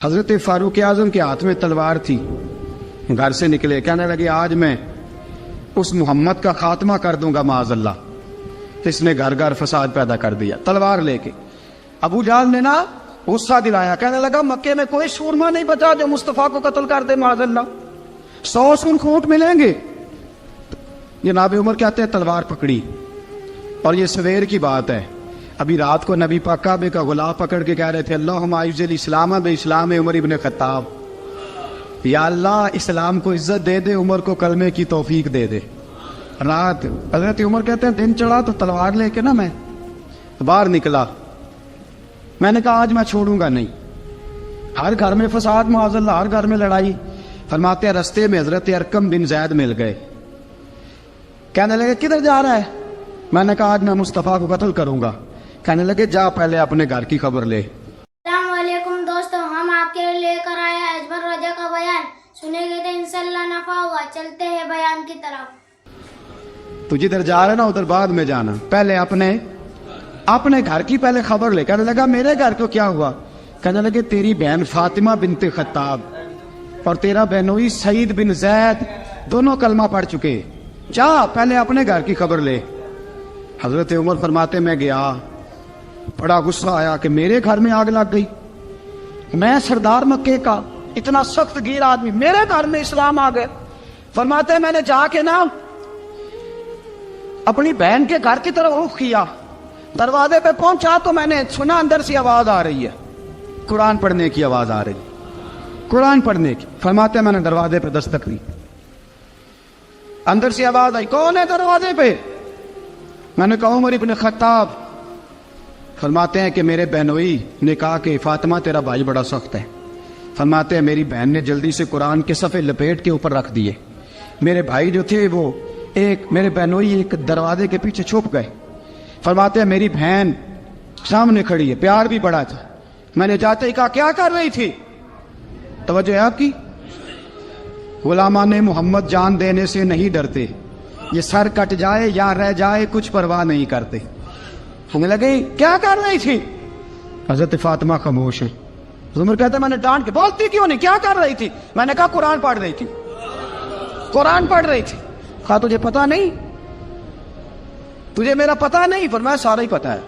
حضرت فاروق اعظم کے ہاتھ میں تلوار تھی، گھر سے نکلے، کہنے لگے آج میں اس محمد کا خاتمہ کر دوں گا معاذ اللہ۔ اس نے گھر گھر فساد پیدا کر دیا تلوار لے کے۔ ابو جہل نے نا غصہ دلایا، کہنے لگا مکے میں کوئی سورما نہیں بچا جو مصطفیٰ کو قتل کر دے معاذ اللہ، 100 سون کھوٹ ملیں گے۔ جناب عمر کہتے ہیں تلوار پکڑی، اور یہ سویر کی بات ہے، ابھی رات کو نبی پاک کعبے کا غلاف پکڑ کے کہہ رہے تھے اللہم اعز الاسلام باسلام عمر ابن خطاب، یا اللہ اسلام کو عزت دے دے، عمر کو کلمے کی توفیق دے دے۔ رات حضرت عمر کہتے ہیں دن چڑھا تو تلوار لے کے نا میں باہر نکلا، میں نے کہا آج میں چھوڑوں گا نہیں، ہر گھر میں فساد معاذ اللہ، ہر گھر میں لڑائی۔ فرماتے ہیں رستے میں حضرت ارقم بن زید مل گئے، کہنے لگے کدھر جا رہا ہے؟ میں نے کہا آج میں مصطفیٰ کو قتل کروں گا۔ کہنے لگے جا پہلے اپنے گھر کی خبر لے۔ السلام علیکم دوستوں، ہم آپ کے لے کر آئے ہیں اجمل رجا کا بیان، سنے گے تو انشاءاللہ نفع ہوا۔ چلتے ہیں بیان کی طرف۔ تو جدھر جا رہے نا ادھر بعد میں جانا، پہلے اپنے گھر کی پہلے خبر لے۔ کہنے لگا میرے گھر کو کیا ہوا؟ کہنے لگے تیری بہن فاطمہ بنت خطاب اور تیرا بہنوئی سعید بن زید دونوں کلمہ پڑھ چکے، جا پہلے اپنے گھر کی خبر لے۔ حضرت عمر فرماتے میں گیا، بڑا غصہ آیا کہ میرے گھر میں آگ لگ گئی، میں سردار مکے کا اتنا سخت گیر آدمی، میرے گھر میں اسلام آ گئے۔ فرماتے میں نے جا کے نا اپنی بہن کے گھر کی طرف رخ کیا، دروازے پہ پہنچا تو میں نے سنا اندر سے آواز آ رہی ہے، قرآن پڑھنے کی آواز آ رہی، قرآن پڑھنے کی۔ فرماتے میں نے دروازے پہ دستک دی، اندر سے آواز آئی کون ہے دروازے پہ؟ میں نے کہا عمر ابن خطاب۔ فرماتے ہیں کہ میرے بہنوئی نے کہا کہ فاطمہ تیرا بھائی بڑا سخت ہے۔ فرماتے ہیں میری بہن نے جلدی سے قرآن کے صفحے لپیٹ کے اوپر رکھ دیے، میرے بھائی جو تھے وہ میرے بہنوئی ایک دروازے کے پیچھے چھپ گئے۔ فرماتے ہیں میری بہن سامنے کھڑی ہے، پیار بھی بڑا تھا، میں نے جاتے ہی کہا کیا کر رہی تھی؟ توجہ ہے آپ کی؟ غلامان محمد جان دینے سے نہیں ڈرتے، یہ سر کٹ جائے یا رہ جائے کچھ پرواہ نہیں کرتے۔ ہمیں لگے کیا کر رہی تھی؟ حضرت فاطمہ خاموش ہے۔ عمر کہتا ہے میں نے ڈانٹ کے، بولتی کیوں نہیں، کیا کر رہی تھی؟ میں نے کہا قرآن پڑھ رہی تھی، قرآن پڑھ رہی تھی۔ کہا تجھے پتا نہیں، تجھے میرا پتا نہیں؟ فرمایا سارا ہی پتا ہے۔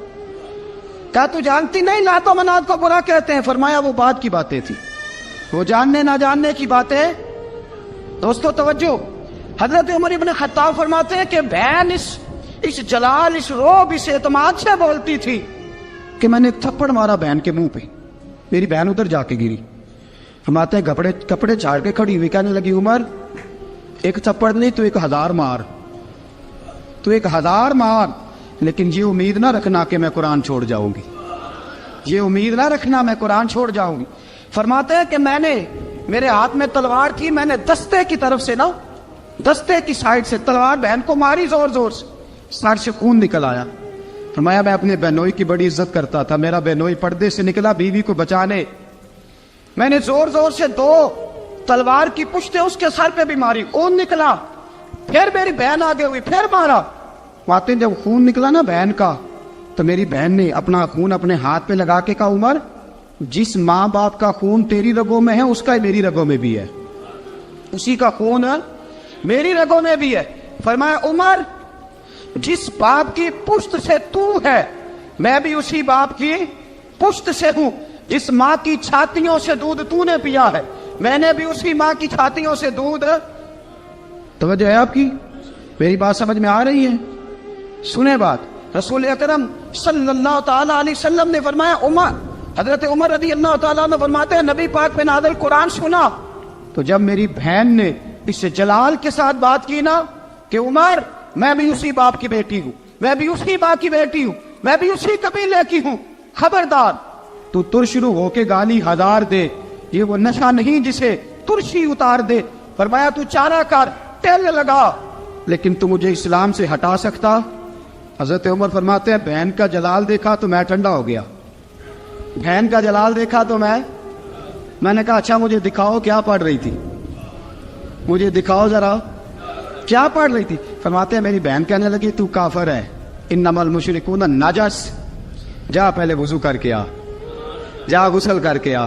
کہا تو جانتی نہیں لات و منات کو برا کہتے ہیں؟ فرمایا وہ بعد کی باتیں تھی، وہ جاننے نہ جاننے کی باتیں۔ دوستو توجہ، حضرت عمر ابن خطاب فرماتے ہیں کہ بہن اس جلال، اس روب، اس اعتماد سے بولتی تھی کہ میں نے ایک تھپڑ مارا بہن کے منہ پہ، میری بہن ادھر جا کے گری۔ فرماتے ہیں کپڑے جھاڑ کے کھڑی ہوئی، کہنے لگی عمر ایک تھپڑ نہیں تو 1000 مار، تو 1000 مار، لیکن یہ امید نہ رکھنا کہ میں قرآن چھوڑ جاؤں گی، یہ امید نہ رکھنا میں قرآن چھوڑ جاؤں گی۔ فرماتے ہیں کہ میرے ہاتھ میں تلوار تھی، میں نے دستے کی طرف سے نا، دستے کی سائڈ سے تلوار بہن کو ماری زور زور سے، سر سے خون نکل آیا۔ فرمایا میں اپنے بہنوئی کی بڑی عزت کرتا تھا، میرا بہنوئی پردے سے نکلا بیوی کو بچانے، میں نے زور زور سے 2 تلوار کی پشتیں اس کے سر پہ بھی ماری، خون نکلا، پھر میری بہن آگے ہوئی، پھر مارا۔ واقعی جب خون نکلا نا بہن کا تو میری بہن نے اپنا خون اپنے ہاتھ پہ لگا کے کہا عمر جس ماں باپ کا خون تیری رگوں میں ہے اس کا میری رگوں میں بھی ہے، اسی کا خون میری رگوں میں بھی ہے۔ فرمایا عمر جس باپ کی پشت سے تو ہے میں بھی اسی باپ کی پشت سے ہوں، جس ماں کی چھاتیوں سے دودھ تو نے پیا ہے میں نے بھی اسی ماں کی چھاتیوں سے دودھ۔ توجہ ہے آپ کی؟ میری بات سمجھ میں آ رہی ہے؟ سنیں بات، رسول اکرم صلی اللہ تعالی علیہ وسلم نے فرمایا، حضرت عمر رضی اللہ تعالیٰ عنہ فرماتے ہیں نبی پاک پہ نازل قرآن سنا تو جب میری بہن نے اس سے جلال کے ساتھ بات کی نا کہ عمر میں بھی اسی باپ کی بیٹی ہوں، میں بھی اسی ماں کی بیٹی ہوں، میں بھی اسی قبیلے کی ہوں، خبردار تو ترشرو ہو کے گالی 1000 دے، یہ وہ نشہ نہیں جسے ترشی اتار دے۔ فرمایا تو چارہ کر، ٹیل لگا، لیکن تو مجھے اسلام سے ہٹا سکتا؟ حضرت عمر فرماتے ہیں بہن کا جلال دیکھا تو میں ٹھنڈا ہو گیا، بہن کا جلال دیکھا تو میں نے کہا اچھا مجھے دکھاؤ کیا پڑھ رہی تھی، مجھے دکھاؤ ذرا کیا پڑھ رہی تھی۔ فرماتے ہیں میری بہن کہنے لگی تو کافر ہے، انما المشرکون نجس، جا پہلے وضو کر کے آ، جا غسل کر کے آ۔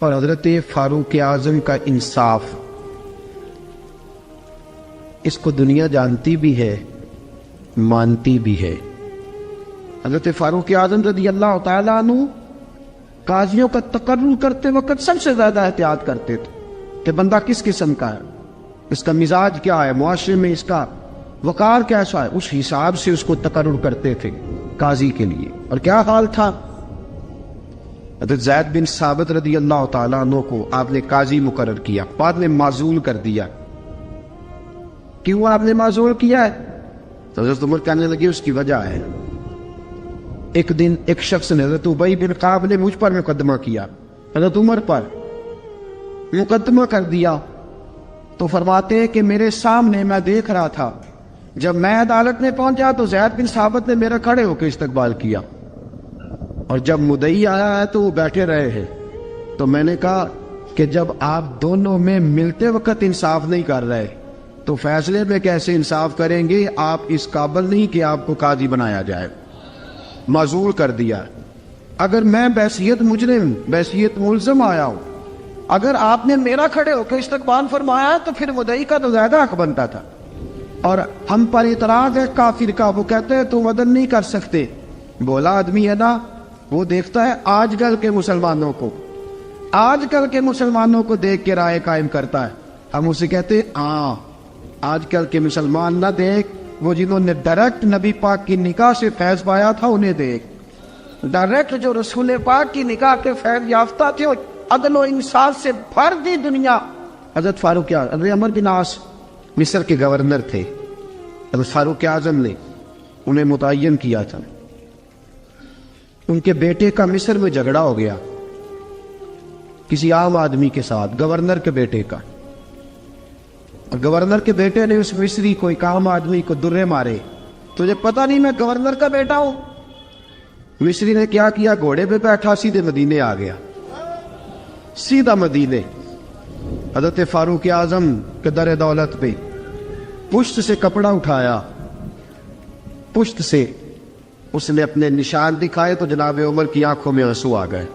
اور حضرت فاروق اعظم کا انصاف، اس کو دنیا جانتی بھی ہے، مانتی بھی ہے۔ حضرت فاروق اعظم رضی اللہ تعالیٰ عنہ قاضیوں کا تقرر کرتے وقت سب سے زیادہ احتیاط کرتے تھے کہ بندہ کس قسم کا ہے، اس کا مزاج کیا ہے، معاشرے میں اس کا وقار کیسا ہے، اس حساب سے اس کو تقرر کرتے تھے قاضی کے لیے۔ اور کیا حال تھا، حضرت زید بن ثابت رضی اللہ تعالیٰ عنہ کو آپ نے قاضی مقرر کیا، بعد میں معزول کر دیا۔ کیوں آپ نے معزول کیا ہے؟ تو حضرت عمر کہنے لگے اس کی وجہ ہے، ایک دن ایک شخص نے، حضرت ابی بن کعب نے مجھ پر مقدمہ کیا، حضرت عمر پر مقدمہ کر دیا، تو فرماتے ہیں کہ میرے سامنے میں دیکھ رہا تھا، جب میں عدالت میں پہنچا تو زید بن ثابت نے میرا کھڑے ہو کے استقبال کیا، اور جب مدعی آیا ہے تو وہ بیٹھے رہے ہیں۔ تو میں نے کہا کہ جب آپ دونوں میں ملتے وقت انصاف نہیں کر رہے تو فیصلے میں کیسے انصاف کریں گے؟ آپ اس قابل نہیں کہ آپ کو قاضی بنایا جائے، معزول کر دیا۔ اگر میں بحیثیت مجرم، بحیثیت ملزم آیا ہوں، اگر آپ نے میرا کھڑے ہو کے استقبال فرمایا تو پھر مدعی کا تو زیادہ حق بنتا تھا۔ اور ہم پر اعتراض ہے کافر کا، وہ کہتے ہیں تم عدل نہیں کر سکتے۔ بولا آدمی ہے نا، وہ دیکھتا ہے آج کل کے مسلمانوں کو، آج کل کے مسلمانوں کو دیکھ کے رائے قائم کرتا ہے۔ ہم اسے کہتے ہیں ہاں آج کل کے مسلمان نہ دیکھ، وہ جنہوں نے ڈائریکٹ نبی پاک کی نکاح سے فیض پایا تھا انہیں دیکھ، ڈائریکٹ جو رسول پاک کی نکاح کے فیض یافتہ تھے، عدل و انصاف سے بھر دی دنیا۔ حضرت فاروق اعظم، حضرت عمرو بن عاص مصر کے گورنر تھے، حضرت فاروق اعظم نے انہیں متعین کیا تھا۔ ان کے بیٹے کا مصر میں جھگڑا ہو گیا کسی عام آدمی کے ساتھ، گورنر کے بیٹے کا، اور گورنر کے بیٹے نے اس مصری کو، ایک عام آدمی کو درے مارے۔ تجھے پتہ نہیں میں گورنر کا بیٹا ہوں؟ مصری نے کیا کیا، گھوڑے پہ بیٹھا سیدھے مدینے آ گیا، سیدھا مدینے۔ حضرت فاروق اعظم کے در دولت پہ پشت سے کپڑا اٹھایا، پشت سے اس نے اپنے نشان دکھائے تو جناب عمر کی آنکھوں میں آنسو آ گئے۔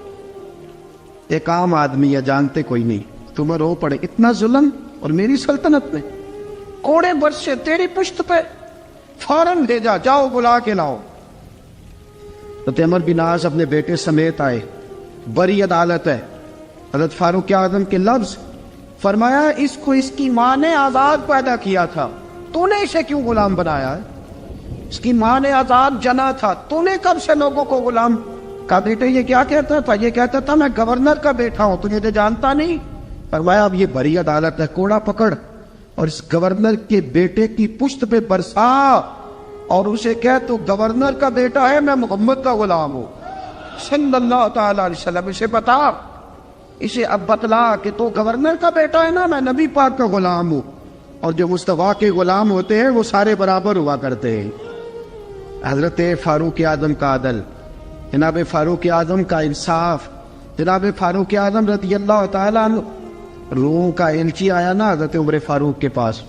ایک عام آدمی ہے، جانتے کوئی نہیں، تمہیں رو پڑے، اتنا ظلم، اور میری سلطنت میں کوڑے برسے تیری پشت پہ، فوراً بھیجا، جاؤ بلا کے لاؤ۔ حضرت عمر بن عاص اپنے بیٹے سمیت آئے، بڑی عدالت ہے، حضرت فاروق اعظم کے لفظ، فرمایا اس کو اس کی ماں نے آزاد پیدا کیا تھا، تو نے اسے کیوں غلام بنایا ہے؟ اس کی ماں نے آزاد جنا تھا، تو نے کب سے لوگوں کو غلام؟ کہا بیٹے یہ کیا کہتا تھا؟ یہ کہتا تھا میں گورنر کا بیٹا ہوں، تجھے تو جانتا نہیں۔ فرمایا اب یہ بڑی عدالت ہے، کوڑا پکڑ اور اس گورنر کے بیٹے کی پشت پہ برسا، اور اسے کہہ تو گورنر کا بیٹا ہے، میں محمد کا غلام ہوں صلی اللہ تعالی علیہ وسلم۔ اسے بتا، اسے اب بتلا کہ تو گورنر کا بیٹا ہے نا، میں نبی پاک کا غلام ہوں، اور جو مصطفیٰ کے غلام ہوتے ہیں وہ سارے برابر ہوا کرتے ہیں۔ حضرت فاروق اعظم کا عدل، جناب فاروق اعظم کا انصاف، جناب فاروق اعظم رضی اللہ تعالیٰ عنہ۔ روم کا ایلچی آیا نا حضرت عمر فاروق کے پاس،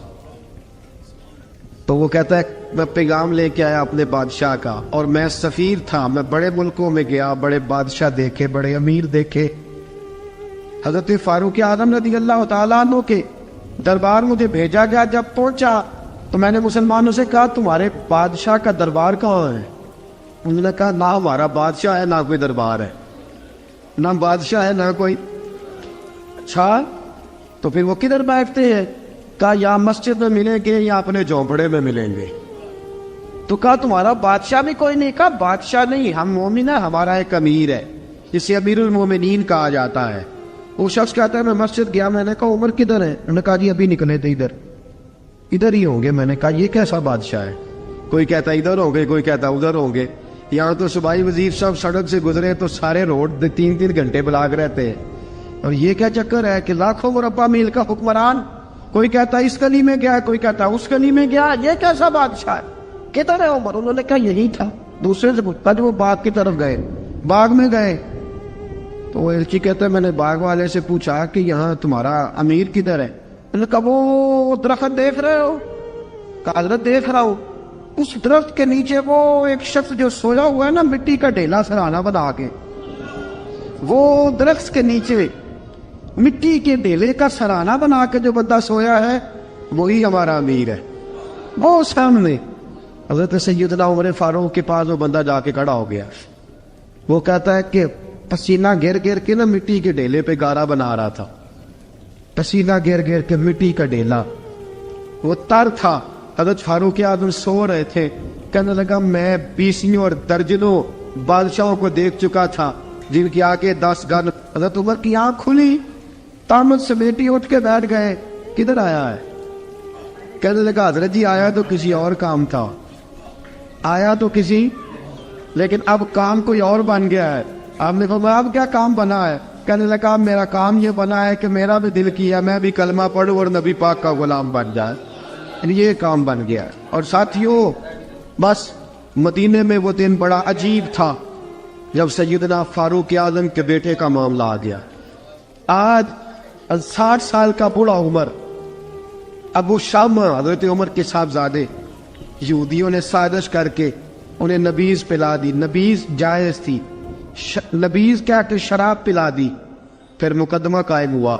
تو وہ کہتا ہے میں پیغام لے کے آیا اپنے بادشاہ کا، اور میں سفیر تھا، میں بڑے ملکوں میں گیا، بڑے بادشاہ دیکھے، بڑے امیر دیکھے۔ حضرت فاروق اعظم رضی اللہ تعالیٰ عنہ کے دربار مجھے بھیجا گیا، جب پہنچا تو میں نے مسلمانوں سے کہا تمہارے بادشاہ کا دربار کہاں ہے؟ انہوں نے کہا نہ ہمارا بادشاہ ہے نہ کوئی دربار ہے، نہ بادشاہ ہے نہ کوئی۔ اچھا تو پھر وہ کدھر بیٹھتے ہیں؟ کہا یا مسجد میں ملیں گے یا اپنے جھونپڑے میں ملیں گے۔ تو کہا تمہارا بادشاہ بھی کوئی نہیں؟ کہا بادشاہ نہیں، ہم مومن ہیں، ہمارا ایک امیر ہے جسے امیر المومنین کہا جاتا ہے۔ وہ شخص کہتا ہے میں مسجد گیا، میں نے کہا عمر کدھر ہے؟ انہوں نے کہا جی ابھی نکلے تھے ادھر ہی ہوں گے۔ میں نے کہا یہ کیسا بادشاہ ہے؟ کوئی کہتا ادھر ہوں گے، کوئی کہتا ادھر ہوں گے۔ یہاں تو صوبائی وزیر صاحب سڑک سے گزرے تو سارے روڈ 3 گھنٹے بلاک رہتے ہیں، اور یہ کیا چکر ہے کہ لاکھوں مربع میل کا حکمران، کوئی کہتا اس گلی میں گیا، کوئی کہتا اس گلی میں گیا، یہ کیسا بادشاہ ہے؟ کدھر ہے عمر؟ انہوں نے کہا یہی تھا۔ دوسرے سے پوچھتا جو وہ باغ کی طرف گئے، باغ میں گئے تو وہ ایلچی کہتا ہے میں نے باغ والے سے پوچھا کہ یہاں تمہارا امیر کدھر ہے؟ انہوں نے کہا وہ درخت دیکھ رہے ہو؟ کہا حضرت دیکھ رہا ہوں۔ اس درخت کے نیچے وہ ایک شخص جو سویا ہوا ہے نا، مٹی کا ڈھیلا سرانا بنا کے، وہ درخت کے نیچے مٹی کے ڈھیلے کا سرانہ بنا کے جو بندہ سویا ہے وہی ہمارا امیر ہے. وہ سامنے حضرت سیدنا عمر فاروق کے پاس وہ بندہ جا کے کھڑا ہو گیا. وہ کہتا ہے کہ پسینہ گر گر کے نا مٹی کے ڈھیلے پہ گارا بنا رہا تھا. پسینہ گر گر کے مٹی کا ڈھیلا وہ تر تھا. حضرت فاروق اعظم سو رہے تھے. کہنے لگا میں 20 اور درجنوں بادشاہوں کو دیکھ چکا تھا جن کی آگے 10 گن. حضرت عمر کی آنکھ کھلی, تامت سمیٹی اٹھ کے بیٹھ گئے. کدھر آیا ہے؟ کہنے لگا حضرت جی آیا تو کسی اور کام تھا, آیا تو کسی, لیکن اب کام کوئی اور بن گیا ہے. آپ نے فرمایا اب کیا کام بنا ہے؟ کہنے لگا میرا کام یہ بنا ہے کہ میرا بھی دل کیا میں بھی کلمہ پڑھوں اور نبی پاک کا غلام بن جائے. یہ کام بن گیا. اور ساتھیوں بس مدینے میں وہ دن بڑا عجیب تھا جب سیدنا فاروق اعظم کے بیٹے کا معاملہ آ گیا. آج 60 سال کا بوڑھا عمر, ابو شامہ حضرت عمر کے صاحبزادے, یہودیوں نے سازش کر کے انہیں نبیذ پلا دی. نبیذ جائز تھی, نبیذ کیا کہ شراب پلا دی. پھر مقدمہ قائم ہوا.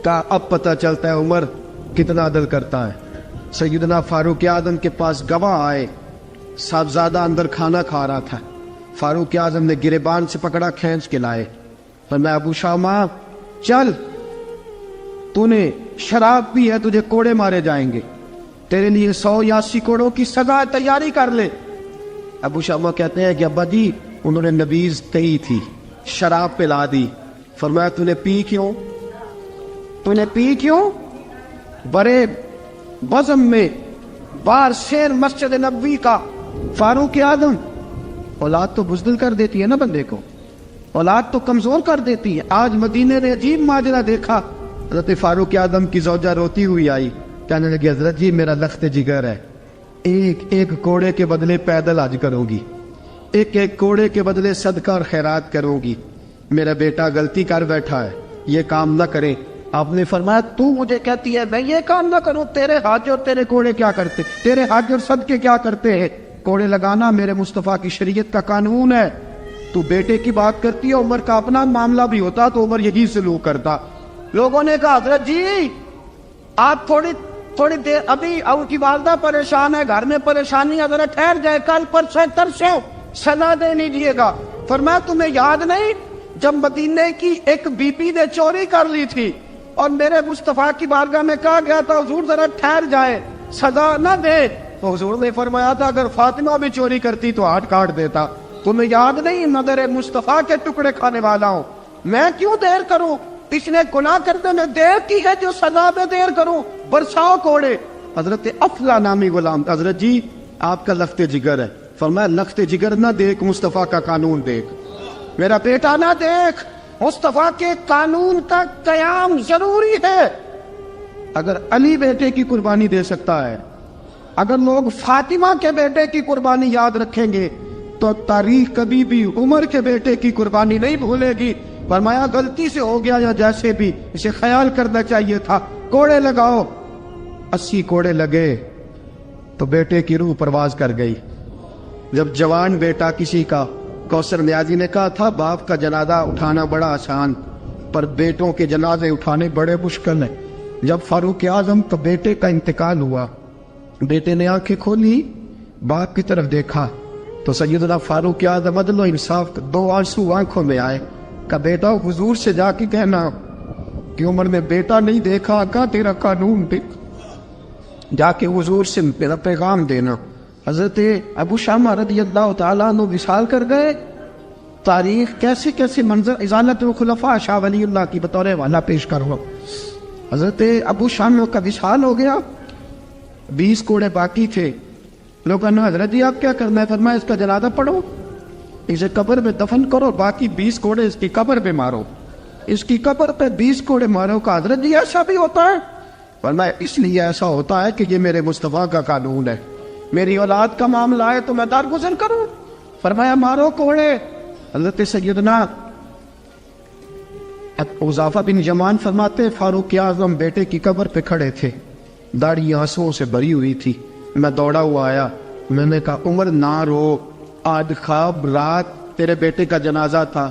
کہا اب پتہ چلتا ہے عمر کتنا عدل کرتا ہے. سیدنا فاروق اعظم کے پاس گواہ آئے. صاحبزادہ اندر کھانا کھا رہا تھا. فاروق اعظم نے گریبان سے پکڑا, کھینچ کے لائے. فرمایا ابو شامہ چل, تو نے شراب پی ہے, تجھے کوڑے مارے جائیں گے, تیرے لیے 100 یا 80 کوڑوں کی سزا تیاری کر لے. ابو شامہ کہتے ہیں کہ ابا جی انہوں نے نبیذ کہی تھی, شراب پلا دی. فرمایا تو نے پی کیوں؟ تو نے پی کیوں؟ بڑے بزم میں بار شیر مسجد نبوی کا فاروق اعظم. اولاد تو بزدل کر دیتی ہے نا بندے کو, اولاد تو کمزور کر دیتی ہے. آج مدینے نے عجیب ماجرا دیکھا. حضرت فاروق اعظم کی زوجہ روتی ہوئی آئی, کہنے لگی حضرت جی میرا لخت جگر ہے, ایک کوڑے کے بدلے پیدل حج کروں گی, ایک کوڑے کے بدلے صدقہ اور خیرات کروں گی. میرا بیٹا غلطی کر بیٹھا ہے, یہ کام نہ کرے. آپ نے فرمایا تو مجھے کہتی ہے میں یہ کام نہ کروں؟ تیرے حج اور تیرے کوڑے کیا کرتے, تیرے حج اور صدقے کیا کرتے ہیں؟ کوڑے لگانا میرے مصطفیٰ کی شریعت کا قانون ہے. تو بیٹے کی بات کرتی ہے, عمر کا اپنا معاملہ بھی ہوتا تو عمر یہی سلوک کرتا. لوگوں نے کہا حضرت جی آپ تھوڑی دیر, ابھی ان کی والدہ پریشان ہے, گھر میں پریشانی ہے, ذرا ٹھہر جائے, کل پرسوں ترسوں سزا دے لیجیے گا. فرمایا تمہیں یاد نہیں جب مدینے کی ایک بی بی نے چوری کر لی تھی اور میرے مصطفیٰ کی بارگاہ میں کہا گیا تھا حضور ذرا ٹھہر جائے, سزا نہ دے, تو حضور نے فرمایا تھا اگر فاطمہ بھی چوری کرتی تو ہاتھ کاٹ دیتا. تمہیں یاد نہیں نظر مصطفیٰ کے ٹکڑے کھانے والا ہوں, میں کیوں دیر کروں؟ اس نے گناہ کرنے میں دیر کی ہے جو سزا میں دیر کروں, برساؤ کوڑے. حضرت افلا نامی غلام, حضرت جی آپ کا لخت جگر ہے. فرمایا لخت جگر نہ دیکھ, مصطفیٰ کا قانون دیکھ. میرا بیٹا نہ دیکھ, مصطفیٰ کے قانون کا قیام ضروری ہے. اگر علی بیٹے کی قربانی دے سکتا ہے, اگر لوگ فاطمہ کے بیٹے کی قربانی یاد رکھیں گے تو تاریخ کبھی بھی عمر کے بیٹے کی قربانی نہیں بھولے گی. فرمایا غلطی سے ہو گیا یا جیسے بھی, اسے خیال کرنا چاہیے تھا. کوڑے لگاؤ. 80 کوڑے لگے تو بیٹے کی روح پرواز کر گئی. جب جوان بیٹا کسی کا, کوثر نیازی نے کہا تھا باپ کا جنازہ اٹھانا بڑا آسان پر بیٹوں کے جنازے اٹھانے بڑے مشکل ہیں. جب فاروق اعظم کا بیٹے کا انتقال ہوا, بیٹے نے آنکھیں کھولی, باپ کی طرف دیکھا تو سیدنا فاروق اعظم عدل و انصاف, 2 آنسو آنکھوں میں آئے. کہ بیٹا حضور سے جا کے کہنا کہ عمر نے بیٹا نہیں دیکھا, آقا تیرا قانون دیکھ, جا کے حضور سے میرا پیغام دینا. حضرت ابو شامہ رضی اللہ تعالیٰ عنہ وصال کر گئے. تاریخ کیسے کیسے منظر ازالت الخلفاء شاہ ولی اللہ کی بطور والا پیش کرو. حضرت ابو شامہ کا وصال ہو گیا, 20 کوڑے باقی تھے. لوگوں نے حضرت جی آپ کیا کرنا ہے؟ فرمایا اس کا جنازہ پڑھو, اسے قبر میں دفن کرو, باقی 20 کوڑے اس کی قبر پہ مارو, اس کی قبر پہ 20 کوڑے مارو. کا حضرت جی ایسا بھی ہوتا ہے؟ فرمایا اس لیے ایسا ہوتا ہے کہ یہ میرے مصطفیٰ کا قانون ہے, میری اولاد کا معاملہ ہے تو میں درگزر کروں. فرمایا مارو کوڑے. حضرت سیدنا حذیفہ بن یمان فرماتے فاروق اعظم بیٹے کی قبر پہ کھڑے تھے, داڑھی آنسوؤں سے بھری ہوئی تھی. میں دوڑا ہوا آیا, میں نے کہا عمر نہ رو, آج خواب رات تیرے بیٹے کا جنازہ تھا,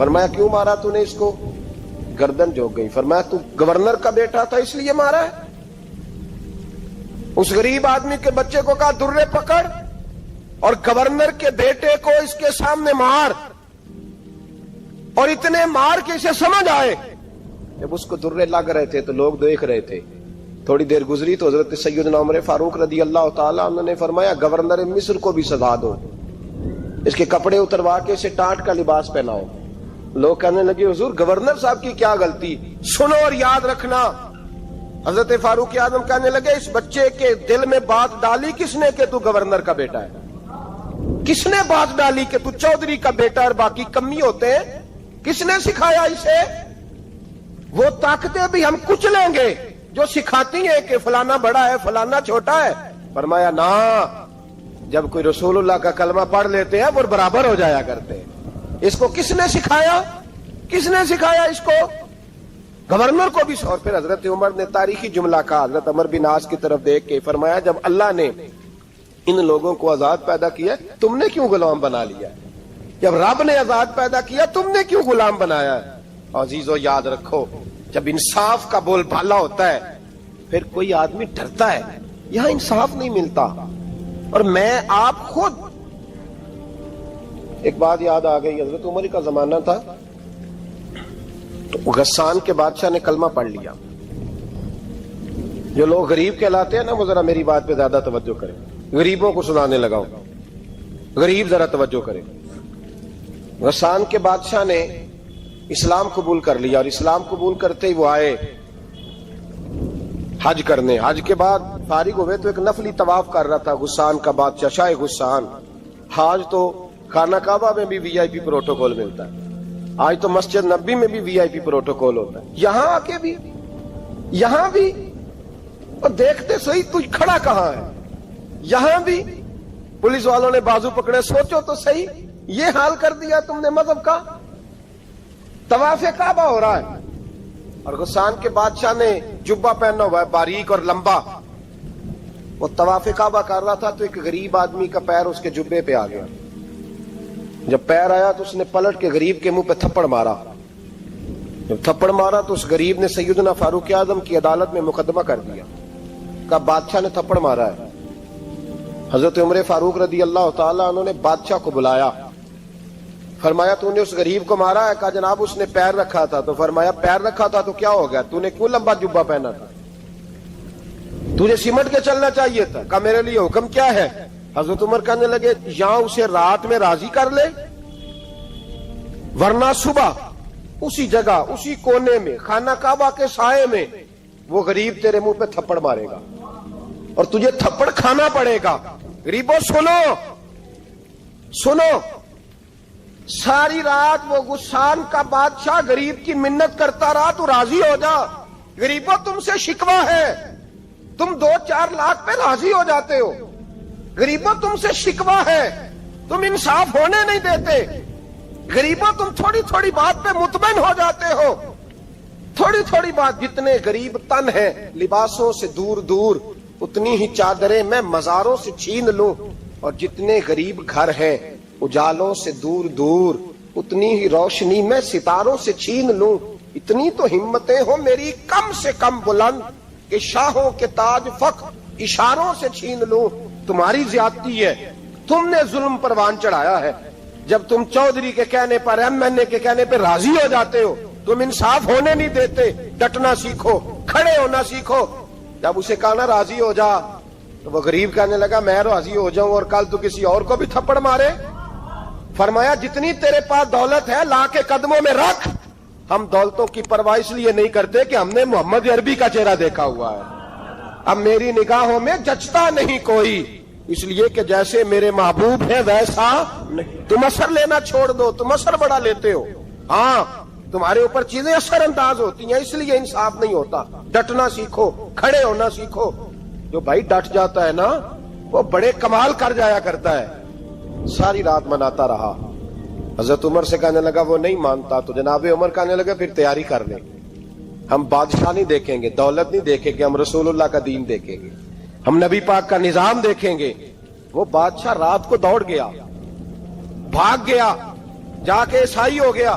فرمایا کیوں مارا تو نے اس کو؟ گردن جھک گئی. فرمایا تو گورنر کا بیٹا تھا اس لیے مارا ہے؟ اس غریب آدمی کے بچے کو کہا درے پکڑ اور گورنر کے بیٹے کو اس کے سامنے مار, اور اتنے مار کے اسے سمجھ آئے. جب اس کو درے لگ رہے تھے تو لوگ دیکھ رہے تھے. تھوڑی دیر گزری تو حضرت سیدنا عمر فاروق رضی اللہ تعالیٰ عنہ نے فرمایا گورنر مصر کو بھی سزا دو, اس کے کپڑے اتروا کے اسے ٹاٹ کا لباس پہناؤ. لوگ کہنے لگے حضور گورنر صاحب کی کیا غلطی؟ سنو اور یاد رکھنا. حضرت فاروق اعظم کہنے لگے اس بچے کے دل میں بات ڈالی کس نے کہ تو گورنر کا بیٹا ہے؟ کس نے بات ڈالی کہ تو چودھری کا بیٹا اور باقی کمی ہوتے ہیں؟ کس نے سکھایا اسے؟ وہ طاقتیں بھی ہم کچھ لیں گے جو سکھاتی ہیں کہ فلانا بڑا ہے فلانا چھوٹا ہے. فرمایا نا, جب کوئی رسول اللہ کا کلمہ پڑھ لیتے ہیں وہ برابر ہو جایا کرتے ہیں. اس کو کس نے سکھایا؟ کس نے سکھایا اس کو؟ گورنر کو بھی. اور پھر حضرت عمر نے تاریخی جملہ کہا, حضرت عمر بن عاص کی طرف دیکھ کے فرمایا جب اللہ نے ان لوگوں کو آزاد پیدا کیا تم نے کیوں غلام بنا لیا؟ جب رب نے آزاد پیدا کیا تم نے کیوں غلام بنایا ہے؟ عزیزو یاد رکھو, جب انصاف کا بول بالا ہوتا ہے پھر کوئی آدمی ڈرتا ہے. یہاں انصاف نہیں ملتا. اور میں آپ خود ایک بات یاد آ گئی, حضرت عمر کا زمانہ تھا تو غسان کے بادشاہ نے کلمہ پڑھ لیا. جو لوگ غریب کہلاتے ہیں نا وہ ذرا میری بات پہ زیادہ توجہ کریں, غریبوں کو سنانے لگا ہوں, غریب ذرا توجہ کریں. غسان کے بادشاہ نے اسلام قبول کر لیا, اور اسلام قبول کرتے ہی وہ آئے حج کرنے. حج کے بعد فارغ ہوئے تو ایک نفلی طواف کر رہا تھا غسان کا بادشاہ, شاہ غسان. حج تو خانہ کعبہ میں بھی وی آئی پی پروٹوکول ملتا ہے, آج تو مسجد نبی میں بھی وی آئی پی پروٹوکول ہوتا ہے, یہاں آ کے بھی, یہاں بھی. اور دیکھتے صحیح تو کھڑا کہاں ہے؟ یہاں بھی پولیس والوں نے بازو پکڑے. سوچو تو صحیح, یہ حال کر دیا تم نے مذہب کا. طواف کعبہ ہو رہا ہے اور غسان کے بادشاہ نے جبہ پہنا ہوا ہے باریک اور لمبا. وہ طواف کعبہ کر رہا تھا تو ایک غریب آدمی کا پیر اس کے جبے پہ آ گیا. جب پیر آیا تو اس نے پلٹ کے غریب کے منہ پہ تھپڑ مارا. جب تھپڑ مارا تو اس غریب نے سیدنا فاروق اعظم کی عدالت میں مقدمہ کر دیا, کہا بادشاہ نے تھپڑ مارا ہے. حضرت عمر فاروق رضی اللہ تعالیٰ عنہ نے بادشاہ کو بلایا. فرمایا تو نے اس غریب کو مارا ہے؟ کہا جناب اس نے پیر رکھا تھا. تو فرمایا پیر رکھا تھا تو کیا ہو گیا؟ تو نے کیوں لمبا جبہ پہنا تھا؟ تجھے سمٹ کے چلنا چاہیے تھا. کہا میرے لیے حکم کیا ہے؟ حضرت عمر کہنے لگے یہاں اسے رات میں راضی کر لے, ورنہ صبح اسی جگہ اسی کونے میں خانہ کعبہ کے سائے میں وہ غریب تیرے منہ پہ تھپڑ مارے گا اور تجھے تھپڑ کھانا پڑے گا. غریبوں سنو سنو, ساری رات وہ غسان کا بادشاہ غریب کی منت کرتا رہا تو راضی ہو جا. غریبوں تم سے شکوہ ہے, تم 2-4 لاکھ پہ راضی ہو جاتے ہو. غریبوں تم سے شکوہ ہے, تم انصاف ہونے نہیں دیتے. غریبوں تم تھوڑی تھوڑی بات پہ مطمئن ہو جاتے ہو. تھوڑی تھوڑی بات, جتنے غریب تن ہیں لباسوں سے دور دور اتنی ہی چادریں میں مزاروں سے چھین لوں, اور جتنے غریب گھر ہیں اجالوں سے دور دور اتنی ہی روشنی میں ستاروں سے چھین لوں. اتنی تو ہمتیں ہو میری کم سے کم بلند کہ شاہوں کے تاج فخر اشاروں سے چھین لوں. تمہاری زیادتی ہے, تم نے ظلم پروان چڑھایا ہے. جب تم چودھری کے کہنے پر ایم این اے کے کہنے پہ راضی ہو جاتے ہو, تم انصاف ہونے نہیں دیتے. ڈٹنا سیکھو, کھڑے ہونا سیکھو. جب اسے کہا نا راضی ہو جا تو وہ غریب کہنے لگا میں راضی ہو جاؤں اور کل تو کسی اور کو بھی تھپڑ مارے. فرمایا جتنی تیرے پاس دولت ہے لا کے قدموں میں رکھ. ہم دولتوں کی پرواہ اس لیے نہیں کرتے کہ ہم نے محمد عربی کا چہرہ دیکھا ہوا ہے. اب میری نگاہوں میں جچتا نہیں کوئی, اس لیے کہ جیسے میرے محبوب ہیں ویسا نہیں. تم اثر لینا چھوڑ دو, تم اثر بڑا لیتے ہو. ہاں تمہارے اوپر چیزیں اثر انداز ہوتی ہیں, اس لیے انصاف نہیں ہوتا. ڈٹنا سیکھو, کھڑے ہونا سیکھو. جو بھائی ڈٹ جاتا ہے نا وہ بڑے کمال کر جایا کرتا ہے. ساری رات مناتا رہا. حضرت عمر سے کہنے لگا وہ نہیں مانتا. تو جناب عمر کہنے لگا پھر تیاری کر لیں, ہم بادشاہ نہیں دیکھیں گے, دولت نہیں دیکھیں گے, ہم رسول اللہ کا دین دیکھیں گے, ہم نبی پاک کا نظام دیکھیں گے. وہ بادشاہ رات کو دوڑ گیا, بھاگ گیا, جا کے عیسائی ہو گیا.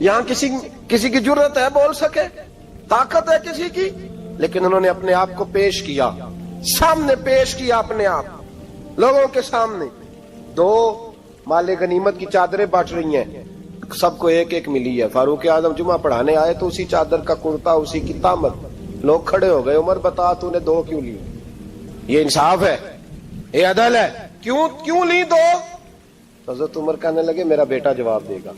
یہاں کسی کی جرت ہے بول سکے, طاقت ہے کسی کی, لیکن انہوں نے اپنے آپ کو پیش کیا, سامنے پیش کیا اپنے آپ لوگوں کے سامنے. 2 مال غنیمت کی چادریں بانٹ رہی ہیں, سب کو ایک ایک ملی ہے. فاروق اعظم جمعہ پڑھانے آئے تو اسی چادر کا کرتا, اسی کی تامت. لوگ کھڑے ہو گئے, عمر بتا تو نے 2 کیوں لی؟ یہ انصاف ہے, یہ عدل ہے, کیوں لی 2؟ حضرت عمر کہنے لگے میرا بیٹا جواب دے گا.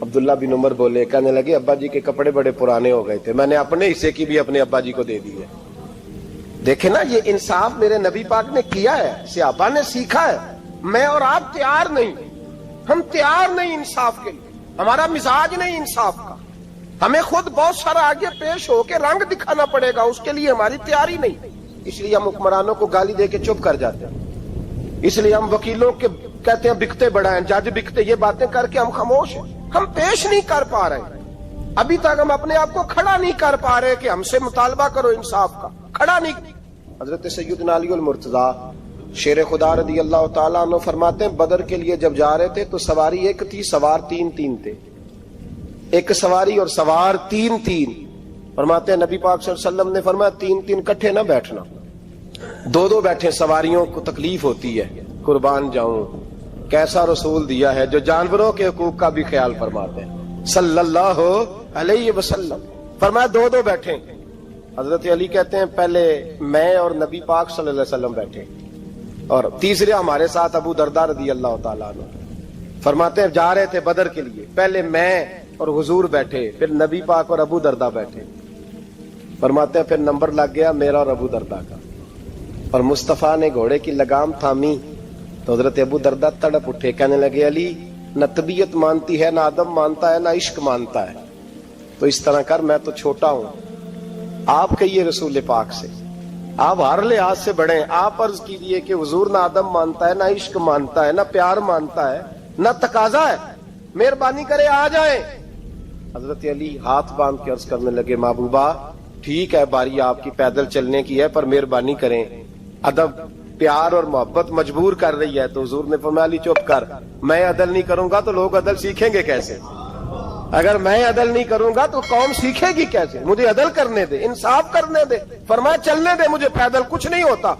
عبداللہ بن عمر بولے, کہنے لگے ابا جی کے کپڑے بڑے پرانے ہو گئے تھے, میں نے اپنے حصے کی بھی اپنے ابا جی کو دے دی ہے. دیکھیں نا, یہ انصاف میرے نبی پاک نے کیا ہے, صحابہ نے سیکھا ہے. میں اور آپ تیار نہیں, ہم تیار نہیں انصاف کے لیے, ہمارا مزاج نہیں انصاف کا. ہمیں خود بہت سارا آگے پیش ہو کے رنگ دکھانا پڑے گا, اس کے لیے ہماری تیاری نہیں. اس لیے ہم حکمرانوں کو گالی دے کے چپ کر جاتے ہیں. اس لیے ہم وکیلوں کے کہتے ہیں بکتے بڑا ہیں, جج بکتے, یہ باتیں کر کے ہم خاموش ہیں. ہم پیش نہیں کر پا رہے, ابھی تک ہم اپنے آپ کو کھڑا نہیں کر پا رہے کہ ہم سے مطالبہ کرو انصاف کا, کھڑا نہیں. حضرت سیدنا علی المرتضی شیر خدا رضی اللہ تعالیٰ عنہ فرماتے ہیں, بدر کے لیے جب جا رہے تھے تو سواری ایک تھی, سوار 3 تھے. ایک سواری اور سوار 3. فرماتے ہیں نبی پاک صلی اللہ علیہ وسلم نے فرمایا 3 کٹھے نہ بیٹھنا, 2 بیٹھے, سواریوں کو تکلیف ہوتی ہے. قربان جاؤں, کیسا رسول دیا ہے جو جانوروں کے حقوق کا بھی خیال فرماتے ہیں صلی اللہ علیہ وسلم. فرمایا 2 بیٹھے. حضرت علی کہتے ہیں پہلے میں اور نبی پاک صلی اللہ علیہ وسلم بیٹھے, اور تیسرے ہمارے ساتھ ابو درداء رضی اللہ تعالیٰ عنہ. فرماتے ہیں جا رہے تھے بدر کے لیے, پہلے میں اور حضور بیٹھے, پھر نبی پاک اور ابو درداء بیٹھے. فرماتے ہیں پھر نمبر لگ گیا میرا اور ابو درداء کا, اور مصطفیٰ نے گھوڑے کی لگام تھامی تو حضرت ابو درداء تڑپ اٹھے, کہنے لگے علی نہ طبیعت مانتی ہے, نہ ادب مانتا ہے, نہ عشق مانتا ہے, تو اس طرح کر, میں تو چھوٹا ہوں, آپ کہیے رسول پاک سے, آپ ہر لحاظ سے بڑے ہیں, آپ عرض کیجئے کہ حضور نہ ادب مانتا ہے, نہ عشق مانتا ہے, نہ پیار مانتا ہے, نہ تقاضا ہے, مہربانی کرے آ جائیں. حضرت علی ہاتھ باندھ کے عرض کرنے لگے محبوبہ ٹھیک ہے, باری آپ کی پیدل چلنے کی ہے, پر مہربانی کریں, ادب پیار اور محبت مجبور کر رہی ہے. تو حضور نے فرمایا علی چپ کر, میں عدل نہیں کروں گا تو لوگ عدل سیکھیں گے کیسے؟ اگر میں عدل نہیں کروں گا تو قوم سیکھے گی کیسے؟ مجھے عدل کرنے دے, انصاف کرنے دے. فرمایا چلنے دے مجھے پیدل, کچھ نہیں ہوتا.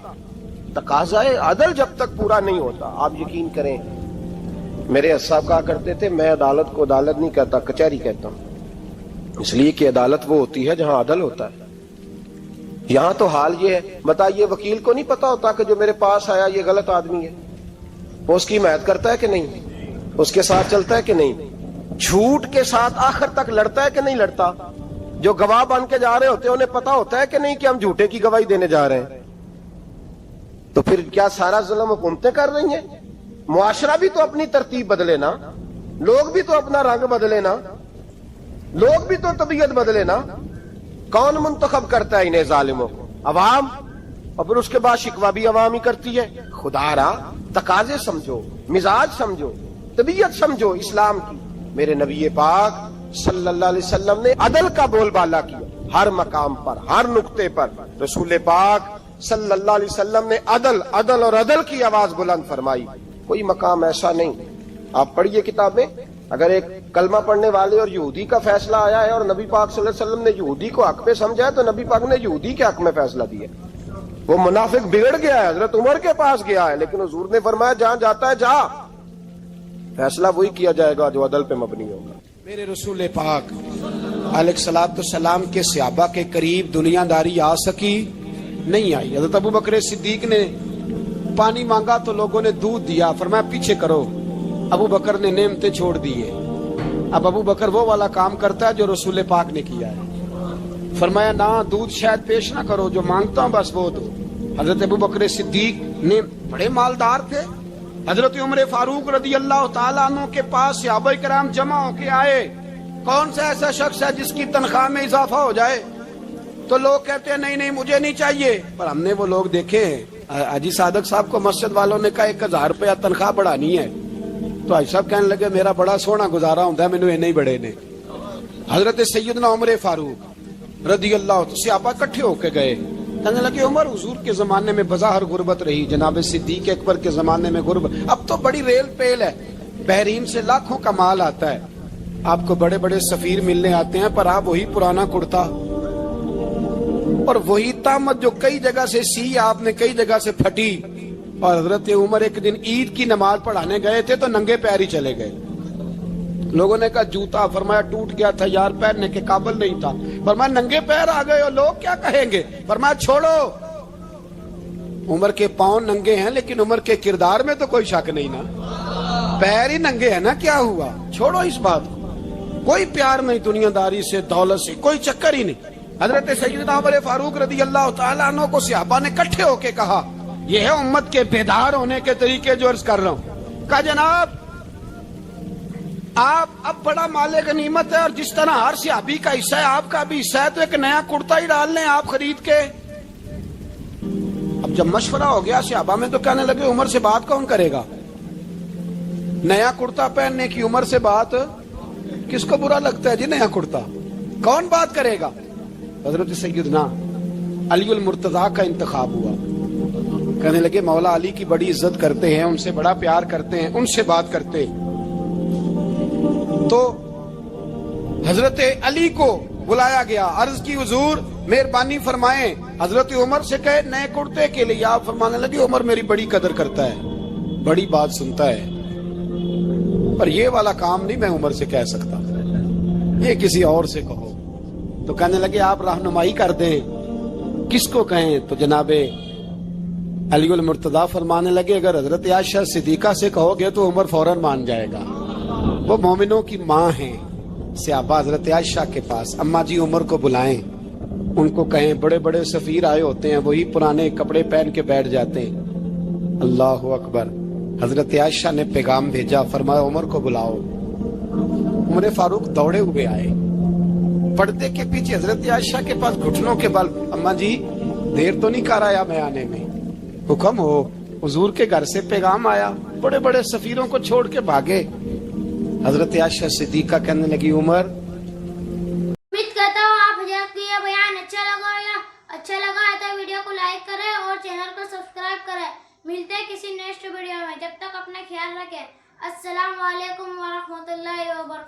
تقاضا عدل جب تک پورا نہیں ہوتا, آپ یقین کریں میرے صاحب کہا کرتے تھے میں عدالت کو عدالت نہیں کہتا, کچہری کہتا ہوں, اس لیے کہ عدالت وہ ہوتی ہے جہاں عدل ہوتا ہے. یہاں تو حال یہ ہے, بتائیے وکیل کو نہیں پتا ہوتا کہ جو میرے پاس آیا یہ غلط آدمی ہے, وہ اس کی حمایت کرتا ہے کہ نہیں, اس کے ساتھ چلتا ہے کہ نہیں, جھوٹ کے ساتھ آخر تک لڑتا ہے کہ نہیں لڑتا. جو گواہ بن کے جا رہے ہوتے ہیں انہیں پتا ہوتا ہے کہ نہیں کہ ہم جھوٹے کی گواہی دینے جا رہے ہیں. تو پھر کیا سارا ظلم حکومتیں کر رہی ہیں؟ معاشرہ بھی تو اپنی ترتیب بدلے نا, لوگ بھی تو اپنا رنگ بدلے نا, لوگ بھی تو طبیعت بدلے نا. کون منتخب کرتا ہے انہیں ظالموں کو؟ عوام, اور پھر اس کے بعد شکوہ بھی عوام ہی کرتی ہے. خدا را تقاضے سمجھو, مزاج سمجھو, طبیعت سمجھو اسلام کی. میرے نبی پاک صلی اللہ علیہ وسلم نے عدل کا بول بالا کیا ہر مقام پر, ہر نقطے پر. رسول پاک صلی اللہ علیہ وسلم نے عدل عدل اور عدل کی آواز بلند فرمائی. کوئی مقام ایسا نہیں. آپ پڑھیے کتابیں, اگر ایک کلمہ پڑھنے والے اور یہودی کا فیصلہ آیا ہے اور نبی پاک صلی اللہ علیہ وسلم نے یہودی کو حق پہ سمجھا ہے, تو نبی پاک نے یہودی کے حق میں فیصلہ دیا. وہ منافق بگڑ گیا ہے, حضرت عمر کے پاس گیا ہے, لیکن حضور نے فرمایا جہاں جاتا ہے جا, فیصلہ وہی کیا جائے گا جو عدل پہ مبنی ہوگا. میرے رسول پاک علیہ الصلوۃ والسلام کے صحابہ کے قریب دنیا داری آ سکی نہیں آئی. حضرت ابو بکر صدیق نے پانی مانگا تو لوگوں نے دودھ دیا, فرمایا پیچھے کرو. ابو بکر نے نعمتیں چھوڑ دیے. اب ابو بکر وہ والا کام کرتا ہے جو رسول پاک نے کیا ہے. فرمایا نہ دودھ شاید پیش نہ کرو, جو مانگتا ہوں بس وہ دو. حضرت ابو بکر صدیق نے بڑے مالدار تھے. حضرت عمر فاروق رضی اللہ تعالیٰ عنہ کے پاس صحابہ کرام جمع ہو کے آئے. کون سا ایسا شخص ہے جس کی تنخواہ میں اضافہ ہو جائے؟ تو لوگ کہتے ہیں نہیں مجھے نہیں چاہیے. پر ہم نے وہ لوگ دیکھے ہیں, حاجی صادق صاحب کو مسجد والوں نے کہا 1000 روپیہ تنخواہ بڑھانی ہے, تو حاجی صاحب کہنے لگے میرا بڑا سونا گزارا ہوتا ہے, مینوں نہیں بڑے نے. حضرت سیدنا عمر فاروق رضی اللہ صحابہ اکٹھے ہو کے گئے, کہنے لگے عمر حضور کے زمانے میں بظاہر غربت رہی, جناب صدیق اکبر کے زمانے میں غربت, اب تو بڑی ریل پیل ہے, بحرین سے لاکھوں کا مال آتا ہے. آپ کو بڑے بڑے سفیر ملنے آتے ہیں، پر آپ وہی پرانا کرتا اور وہی تامت جو کئی جگہ سے سی آپ نے، کئی جگہ سے پھٹی. اور حضرت عمر ایک دن عید کی نماز پڑھانے گئے تھے تو ننگے پیر ہی چلے گئے. لوگوں نے کہا جوتا، فرمایا ٹوٹ گیا تھا یار، پہننے کے قابل نہیں تھا. فرمایا ننگے پیر آ گئے ہو، لوگ کیا کہیں گے؟ فرمایا چھوڑو، عمر کے پاؤں ننگے ہیں لیکن عمر کے کردار میں تو کوئی شک نہیں نا، پیر ہی ننگے ہیں نا، کیا ہوا؟ چھوڑو اس بات کو. کوئی پیار نہیں دنیا داری سے، دولت سے، کوئی چکر ہی نہیں. حضرت سیدنا عمر فاروق رضی اللہ تعالیٰ عنہ کو صحابہ نے کٹھے ہو کے کہا، یہ ہے امت کے بیدار ہونے کے طریقے جو عرض کر رہا ہوں. کہا جناب آپ اب بڑا مال غنیمت ہے، اور جس طرح ہر صحابی کا حصہ ہے آپ کا بھی حصہ ہے، تو ایک نیا کرتا ہی ڈال لیں آپ خرید کے. اب جب مشورہ ہو گیا صحابہ میں تو کہنے لگے عمر سے بات کون کرے گا؟ نیا کرتا پہننے کی عمر سے بات کس کو برا لگتا ہے جی؟ نیا کرتا کون بات کرے گا؟ حضرت سیدنا علی المرتضیٰ کا انتخاب ہوا. کہنے لگے مولا علی کی بڑی عزت کرتے ہیں، ان سے بڑا پیار کرتے ہیں، ان سے بات کرتے. تو حضرت علی کو بلایا گیا، عرض کی حضور مہربانی فرمائیں. حضرت عمر سے کہے نئے کرتے کے لیے. آپ فرمانے لگے عمر میری بڑی قدر کرتا ہے، بڑی بات سنتا ہے، پر یہ والا کام نہیں میں عمر سے کہہ سکتا، یہ کسی اور سے کہو. تو کہنے لگے آپ رہنمائی کر دیں، کس کو کہیں؟ تو جناب علی المرتضیٰ فرمانے لگے اگر حضرت عائشہ صدیقہ سے کہو گے تو عمر فوراً مان جائے گا، وہ مومنوں کی ماں ہیں. صحابہ حضرت عائشہ کے پاس، اماں جی عمر کو بلائیں، ان کو کہیں بڑے بڑے سفیر آئے ہوتے ہیں، وہی پرانے کپڑے پہن کے بیٹھ جاتے ہیں. اللہ اکبر. حضرت عائشہ نے پیغام بھیجا، فرمایا عمر کو بلاؤ. عمر فاروق دوڑے ہوئے آئے، پردے کے پیچھے حضرت عائشہ کے پاس گھٹنوں کے بل. اماں جی دیر تو نہیں کر آیا میں آنے میں؟ حکم ہو. حضور کے گھر سے پیغام آیا، بڑے بڑے سفیروں کو چھوڑ کے بھاگے. حضرت عائشہ صدیقہ کہنے لگی عمر، امید کرتا ہوں آپ حضرت کی یہ بیان اچھا لگا ہے تو ویڈیو کو لائک کریں اور چینل کو سبسکرائب کریں. ملتے ہیں کسی نیکسٹ ویڈیو میں، جب تک اپنا خیال رکھیں. السلام علیکم ورحمۃ اللہ وبرکاتہ.